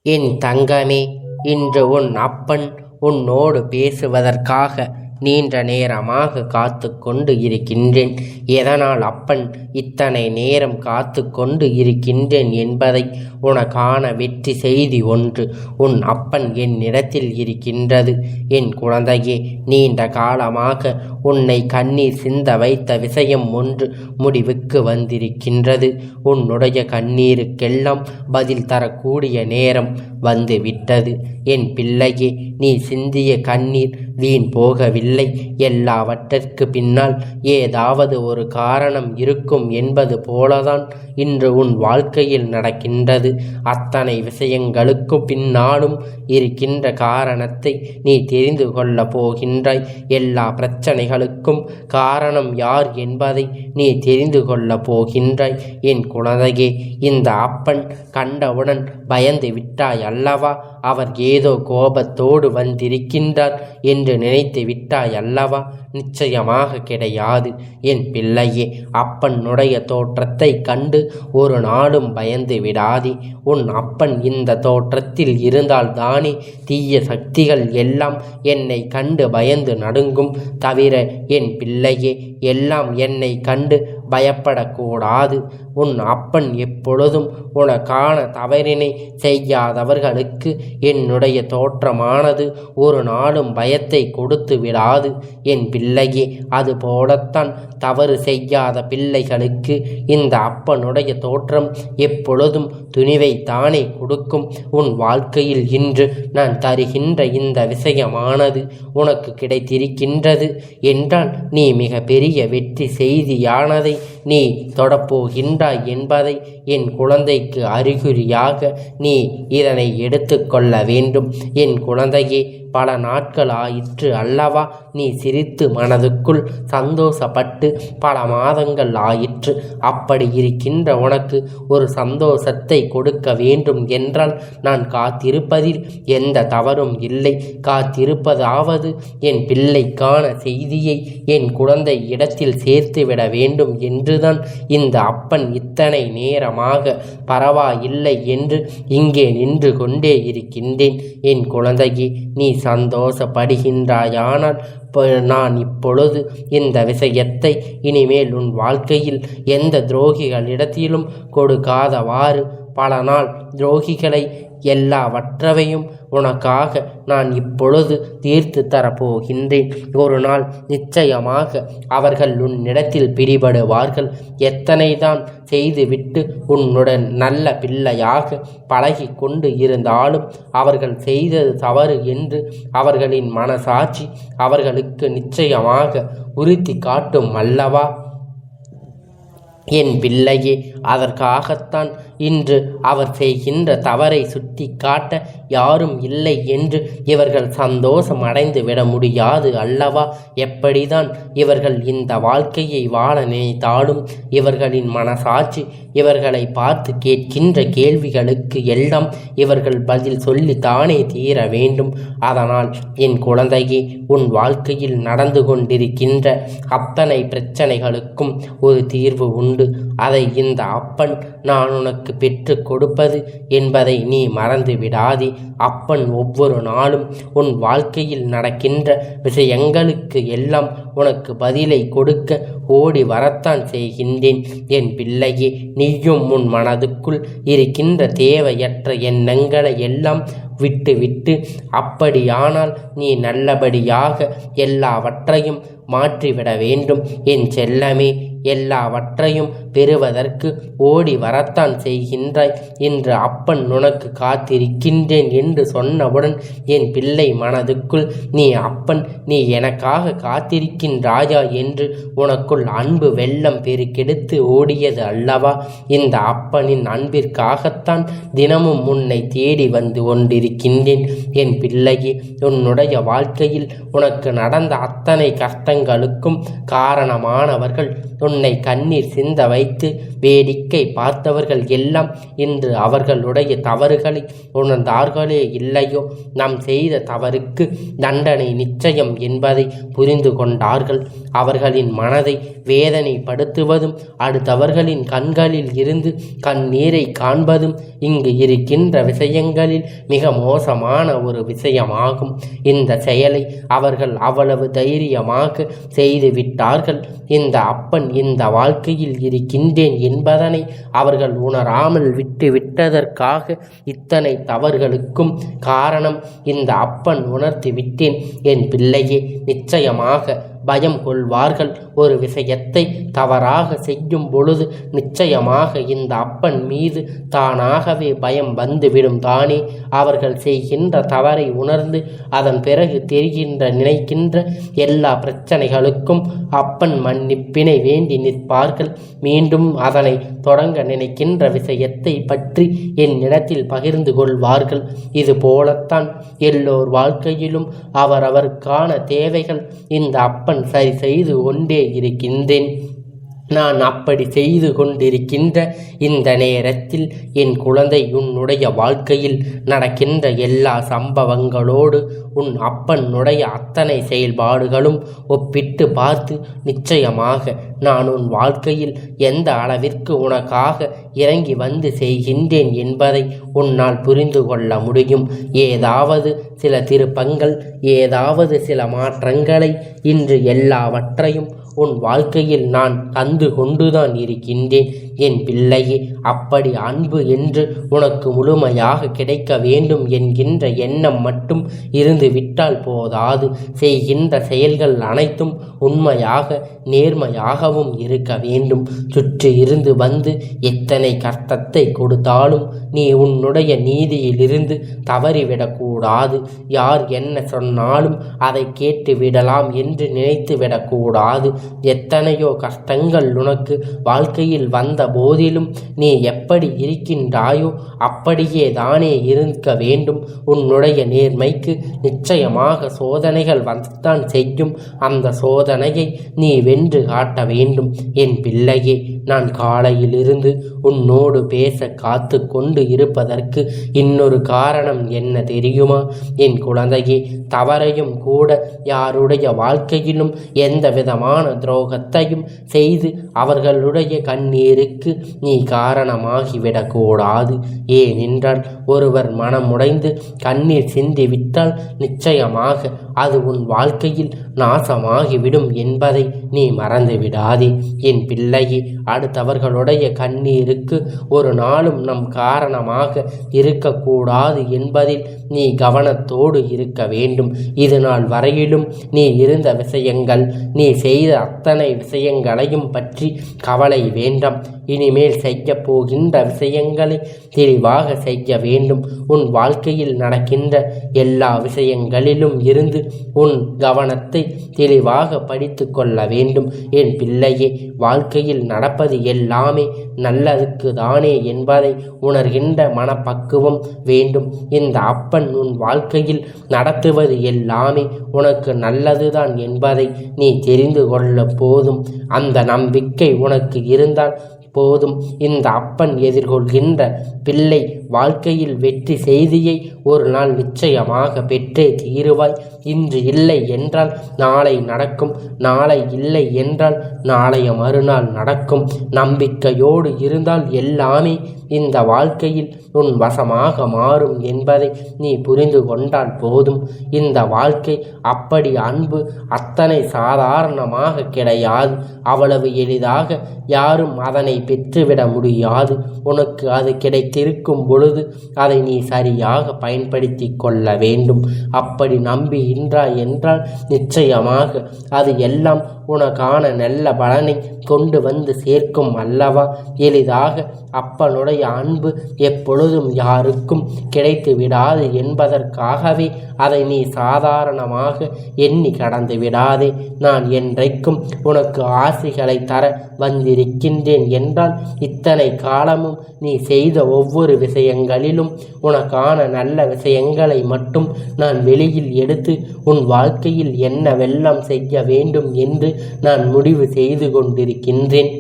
என் தங்கமே, இன்று உன் அப்பன் உன்னோடு பேசுவதற்காக நீண்ட நேரமாக காத்து கொண்டு இருக்கின்றேன். எதனால் அப்பன் இத்தனை நேரம் காத்து கொண்டு இருக்கின்றேன் என்பதை உனக்கான வெற்றி செய்தி ஒன்று உன் அப்பன் என்னிடத்தில் இருக்கின்றது. என் குழந்தையே, நீண்ட காலமாக உன்னை கண்ணீர் சிந்த வைத்த விஷயம் ஒன்று முடிவுக்கு வந்திருக்கின்றது. உன்னுடைய கண்ணீருக்கெல்லாம் பதில் தரக்கூடிய நேரம் வந்துவிட்டது. என் பிள்ளையே, நீ சிந்திய கண்ணீர் வீண் போகவில்லை. எல்லாவற்றிற்கு பின்னால் ஏதாவது ஒரு காரணம் இருக்கும் என்பது போலதான் இன்று உன் வாழ்க்கையில் நடக்கின்றது. அத்தனை விஷயங்களுக்கு பின்னாலும் இருக்கின்ற காரணத்தை நீ தெரிந்து கொள்ள போகின்றாய். எல்லா பிரச்சனைகளுக்கும் காரணம் யார் என்பதை நீ தெரிந்து கொள்ள போகின்றாய். என் குழந்தையே, இந்த அப்பன் கண்டவுடன் பயந்து விட்டாய் அல்லவா? அவர் ஏதோ கோபத்தோடு வந்திருக்கின்றார் என்று நினைத்து விட்டாய் அல்லவா? நிச்சயமாக கிடையாது. என் பிள்ளையே, அப்பனுடைய தோற்றத்தை கண்டு ஒரு நாளும் பயந்து விடாதே. உன் அப்பன் இந்த தோற்றத்தில் இருந்தால் தானே தீய சக்திகள் எல்லாம் என்னை கண்டு பயந்து நடுங்கும். தவிர என் பிள்ளையே, எல்லாம் என்னை கண்டு பயப்படக்கூடாது. உன் அப்பன் எப்பொழுதும் உனக்கான தவறினை செய்யாதவர்களுக்கு என்னுடைய தோற்றமானது ஒரு நாளும் பயத்தை கொடுத்து விடாது. என் பிள்ளையே, அது போலத்தான் தவறு செய்யாத பிள்ளைகளுக்கு இந்த அப்பனுடைய தோற்றம் எப்பொழுதும் துணிவை தானே கொடுக்கும். உன் வாழ்க்கையில் இன்று நான் தருகின்ற இந்த விஷயமானது உனக்கு கிடைத்திருக்கின்றது என்றால் நீ மிக பெரிய வெற்றி செய்தியானதை நீ தொடப்போகின்றாய் என்பதை என் குழந்தைக்கு அறிகுறியாக நீ இதனை எடுத்துக்கொள்ள வேண்டும். என் குழந்தையே, பல நாட்கள் ஆயிற்று அல்லவா நீ சிரித்து மனதுக்குள் சந்தோஷப்பட்டு? பல மாதங்கள் ஆயிற்று. அப்படி இருக்கின்ற உனக்கு ஒரு சந்தோஷத்தை கொடுக்க வேண்டும் என்றால் நான் காத்திருப்பதில் எந்த தவறும் இல்லை. காத்திருப்பதாவது என் பிள்ளைக்கான செய்தியை என் குழந்தை இடத்தில் சேர்த்துவிட வேண்டும் என்றுதான் இந்த அப்பன் இத்தனை நேரமாக பரவாயில்லை என்று இங்கே நின்று கொண்டே இருக்கின்றேன். என் குழந்தையே, நீ சந்தோஷப்படுகின்றாயானால் நான் இப்பொழுது இந்த விஷயத்தை இனிமேல் உன் வாழ்க்கையில் எந்த துரோகிகளிடத்திலும் கொடுக்காதவாறு பல நாள் துரோகிகளை எல்லாவற்றையும் உனக்காக நான் இப்பொழுது தீர்த்து தரப்போகின்றேன். ஒரு நாள் நிச்சயமாக அவர்கள் உன்னிடத்தில் பிடிபடுவார்கள். எத்தனை தான் செய்துவிட்டு உன்னுடன் நல்ல பிள்ளையாக பழகி கொண்டு இருந்தாலும் அவர்கள் செய்தது தவறு என்று அவர்களின் மனசாட்சி அவர்களுக்கு நிச்சயமாக உறுத்தி காட்டும் அல்லவா? என் பிள்ளையே, அதற்காகத்தான் இன்று அவர் செய்கின்ற தவறை சுட்டி காட்ட யாரும் இல்லை என்று இவர்கள் சந்தோஷம் அடைந்து விட முடியாது அல்லவா? எப்படிதான் இவர்கள் இந்த வாழ்க்கையை வாழ நினைத்தாலும் இவர்களின் மனசாட்சி இவர்களை பார்த்து கேட்கின்ற கேள்விகளுக்கு எல்லாம் இவர்கள் பதில் சொல்லித்தானே தீர வேண்டும். அதனால் என் குழந்தையே, உன் வாழ்க்கையில் நடந்து கொண்டிருக்கின்ற அத்தனை பிரச்சனைகளுக்கும் ஒரு தீர்வு உண்டு. அதை இந்த அப்பன் நான் உனக்கு பெற்று கொடுப்பது என்பதை நீ மறந்து விடாதே. அப்பன் ஒவ்வொரு நாளும் உன் வாழ்க்கையில் நடக்கின்ற விஷயங்களுக்கு எல்லாம் உனக்கு பதிலை கொடுக்க ஓடி வரத்தான் செய்கின்றேன். என் பிள்ளையே, நீயும் உன் மனதுக்குள் இருக்கின்ற தேவையற்ற எண்ணங்களை எல்லாம் விட்டு அப்படியானால் நீ நல்லபடியாக எல்லாவற்றையும் மாற்றிவிட வேண்டும். என் செல்லமே, எல்லாவற்றையும் பெறுவதற்கு ஓடி வரத்தான் செய்கின்றாய். இன்று அப்பன் உனக்கு காத்திருக்கின்றேன் என்று சொன்னவுடன் என் பிள்ளை மனதுக்குள் நீ அப்பன், நீ எனக்காக காத்திருக்கின்றாயா என்று உனக்குள் அன்பு வெள்ளம் பெருக்கெடுத்து ஓடியது அல்லவா? இந்த அப்பனின் அன்பிற்காகத்தான் தினமும் உன்னை தேடி வந்து கொண்டிருக்கின்றேன். என் பிள்ளையே, உன்னுடைய வாழ்க்கையில் உனக்கு நடந்த அத்தனை கஷ்டங்களுக்கும் காரணமானவர்கள் உன்னை கண்ணீர் சிந்த வை வைத்து வேடிக்கை பார்த்தவர்கள் எல்லாம் இன்று அவர்களுடைய தவறுகளை உணர்ந்தார்களே இல்லையோ, நாம் செய்த தவறுக்கு தண்டனை நிச்சயம் என்பதை புரிந்து கொண்டார்கள். அவர்களின் மனதை வேதனைப்படுத்துவதும் அடுத்தவர்களின் கண்களில் இருந்து கண்ணீரை காண்பதும் இங்கு இருக்கின்ற விஷயங்களில் மிக மோசமான ஒரு விஷயமாகும். இந்த செயலை அவர்கள் அவ்வளவு தைரியமாக செய்து விட்டார்கள். இந்த அப்பன் இந்த வாழ்க்கையில் இருக்கின்றேன் என்பதனை அவர்கள் உணராமல் விட்டு விட்டதற்காக இத்தனை தவறுகளுக்கும் காரணம் இந்த அப்பன் உணர்த்தி விட்டேன். என் பிள்ளையே, நிச்சயமாக பயம் கொள்வார்கள். ஒரு விஷயத்தை தவறாக செய்யும் பொழுது நிச்சயமாக இந்த அப்பன் மீது தானாகவே பயம் வந்துவிடும் தானே. அவர்கள் செய்கின்ற தவறை உணர்ந்து அதன் பிறகு தெரிகின்ற நினைக்கின்ற எல்லா பிரச்சனைகளுக்கும் அப்பன் மன்னிப்பினை வேண்டி நிற்பார்கள். மீண்டும் அதனை தொடங்க நினைக்கின்ற விஷயத்தை பற்றி என்னிடத்தில் பகிர்ந்து கொள்வார்கள். இது போலத்தான் எல்லோர் வாழ்க்கையிலும் அவரவருக்கான தேவைகள் இந்த அப்பன் சரி செய்து கொண்டே இருக்கின்றேன். நான் அப்படி செய்து கொண்டிருக்கின்ற இந்த நேரத்தில் என் குழந்தை, உன்னுடைய வாழ்க்கையில் நடக்கின்ற எல்லா சம்பவங்களோடு உன் அப்பனுடைய அத்தனை செயல்பாடுகளும் ஒப்பிட்டு பார்த்து நிச்சயமாக நான் உன் வாழ்க்கையில் எந்த அளவிற்கு உனக்காக இறங்கி வந்து செய்கின்றேன் என்பதை உன்னால் புரிந்து கொள்ள முடியும். ஏதாவது சில திருப்பங்கள், ஏதாவது சில மாற்றங்களை இன்று எல்லாவற்றையும் உன் வாழ்க்கையில் நான் தந்து கொண்டுதான் இருக்கின்றேன். என் பிள்ளையே, அப்படி அன்பு என்று உனக்கு முழுமையாக கிடைக்க வேண்டும் என்கின்ற எண்ணம் மட்டும் இருந்து விட்டால் போதாது. செய்கின்ற செயல்கள் அனைத்தும் உண்மையாக நேர்மையாகவும் இருக்க வேண்டும். சுற்றி இருந்து வந்து எத்தனை கஷ்டத்தை கொடுத்தாலும் நீ உன்னுடைய நீதியிலிருந்து தவறிவிடக்கூடாது. யார் என்ன சொன்னாலும் அதை கேட்டு விடலாம் என்று நினைத்து விடக்கூடாது. எத்தனையோ கஷ்டங்கள் உனக்கு வாழ்க்கையில் வந்த போதிலும் நீ எப்படி இருக்கின்றாயோ அப்படியே தானே இருக்க வேண்டும். உன்னுடைய நேர்மைக்கு நிச்சயமாக சோதனைகள் வந்துதான் செய்யும். அந்த சோதனையை நீ வென்று காட்ட வேண்டும். என் பிள்ளையே, நான் காலையிலிருந்து உன்னோடு பேச காத்து கொண்டு இருப்பதற்கு இன்னொரு காரணம் என்ன தெரியுமா? என் குழந்தையே, தவறையும் கூட யாருடைய வாழ்க்கையிலும் எந்த விதமான துரோகத்தையும் செய்து அவர்களுடைய கண்ணீருக்கு நீ காரணமாகிவிடக்கூடாது. ஏனென்றால் ஒருவர் மனமுடைந்து கண்ணீர் சிந்திவிட்டால் நிச்சயமாக அது உன் வாழ்க்கையில் நாசமாகிவிடும் என்பதை நீ மறந்து விடாதே. என் பிள்ளையே, அடுத்தவர்களுடைய கண்ணீருக்கு ஒரு நாளும் நம் காரணமாக இருக்கக்கூடாது என்பதில் நீ கவனத்தோடு இருக்க வேண்டும். இது நாள் வரையிலும் நீ இருந்த விஷயங்கள், நீ செய்த அத்தனை விஷயங்களையும் பற்றி கவலை வேண்டாம். இனிமேல் செய்ய போகின்ற விஷயங்களை தெளிவாக செய்ய வேண்டும். உன் வாழ்க்கையில் நடக்கின்ற எல்லா விஷயங்களிலும் இருந்து உன் கவனத்தை தெளிவாக படித்து கொள்ள வேண்டும். என் பிள்ளையே, வாழ்க்கையில் நடப்பது எல்லாமே நல்லதுக்கு தானே என்பதை உணர்கின்ற மனப்பக்குவம் வேண்டும். இந்த அப்பன் உன் வாழ்க்கையில் நடத்துவது எல்லாமே உனக்கு நல்லதுதான் என்பதை நீ தெரிந்து கொள்ள போதும். அந்த நம்பிக்கை உனக்கு இருந்தால் போதும். இந்த அப்பன் எதிர்கொள்கின்ற பிள்ளை வாழ்க்கையில் வெற்றி செய்தியை ஒரு நாள் நிச்சயமாக பெற்றே தீருவாய். இன்று இல்லை என்றால் நாளை நடக்கும், நாளை இல்லை என்றால் நாளைய மறுநாள் நடக்கும். நம்பிக்கையோடு இருந்தால் எல்லாமே இந்த வாழ்க்கையில் உன் வசமாக மாறும் என்பதை நீ புரிந்து கொண்டால் போதும். இந்த வாழ்க்கை அப்படி அன்பு அத்தனை சாதாரணமாக கிடையாது. அவ்வளவு எளிதாக யாரும் அதனை பெற்றுவிட முடியாது. உனக்கு அது கிடைத்திருக்கும் பொழுது அதை நீ சரியாக பயன்படுத்தி கொள்ள வேண்டும். அப்படி நம்புகின்றாய் என்றால் நிச்சயமாக அது எல்லாம் உனக்கான நல்ல பலனை கொண்டு வந்து சேர்க்கும் அல்லவா? எளிதாக அப்பனுடைய அன்பு எப்பொழுதும் யாருக்கும் கிடைத்து விடாது என்பதற்காகவே அதை நீ சாதாரணமாக எண்ணி கடந்து விடாதே. நான் என்றைக்கும் உனக்கு ஆசைகளை தர வந்திருக்கின்றேன் என்றால் இத்தனை காலமும் நீ செய்த ஒவ்வொரு விஷயங்களிலும் உனக்கான நல்ல விஷயங்களை மட்டும் நான் வெளியில் எடுத்து உன் வாழ்க்கையில் என்னவெல்லாம் செய்ய வேண்டும் என்று நான் முடிவு செய்து கொண்டிருக்கின்றேன்.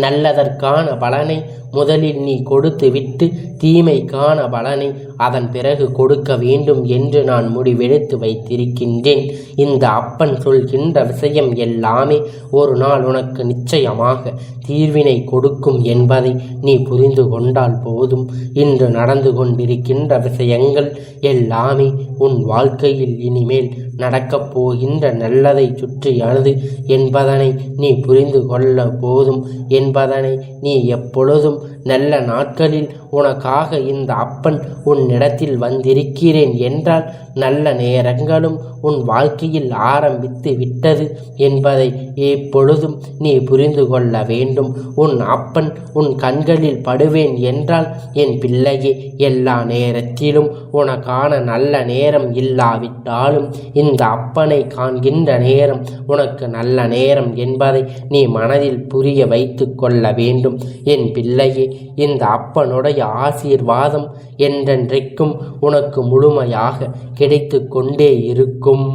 நல்லதற்கான பலனை முதலில் நீ கொடுத்து விட்டு தீமைக்கான பலனை அதன் பிறகு கொடுக்க வேண்டும் என்று நான் முடிவெடுத்து வைத்திருக்கின்றேன். இந்த அப்பன் சொல்கின்ற விஷயம் எல்லாமே ஒரு நாள் உனக்கு நிச்சயமாக தீர்வினை கொடுக்கும் என்பதை நீ புரிந்து கொண்டால் போதும். இன்று நடந்து கொண்டிருக்கின்ற விஷயங்கள் எல்லாமே உன் வாழ்க்கையில் இனிமேல் நடக்கப் போகின்ற நல்லதை சுற்றியானது என்பதனை நீ புரிந்து கொள்ள போதும் என்பதனை நீ எப்பொழுதும் நல்ல நாட்களில் உனக்காக இந்த அப்பன் உன்னிடத்தில் வந்திருக்கிறேன் என்றால் நல்ல நேரங்களும் உன் வாழ்க்கையில் ஆரம்பித்து விட்டது என்பதை எப்பொழுதும் நீ புரிந்து கொள்ள வேண்டும். உன் அப்பன் உன் கண்களில் படுவேன் என்றால் என் பிள்ளையே, எல்லா நேரத்திலும் உனக்கான நல்ல நேரம் இல்லாவிட்டாலும் இந்த அப்பனை காண்கின்ற நேரம் உனக்கு நல்ல நேரம் என்பதை நீ மனதில் புரிய வைத்து கொள்ள வேண்டும். என் பிள்ளையே, இந்த அப்பனுடைய ஆசீர்வாதம் என்றென்றைக்கும் உனக்கு முழுமையாக கிடைத்து கொண்டே இருக்கும்.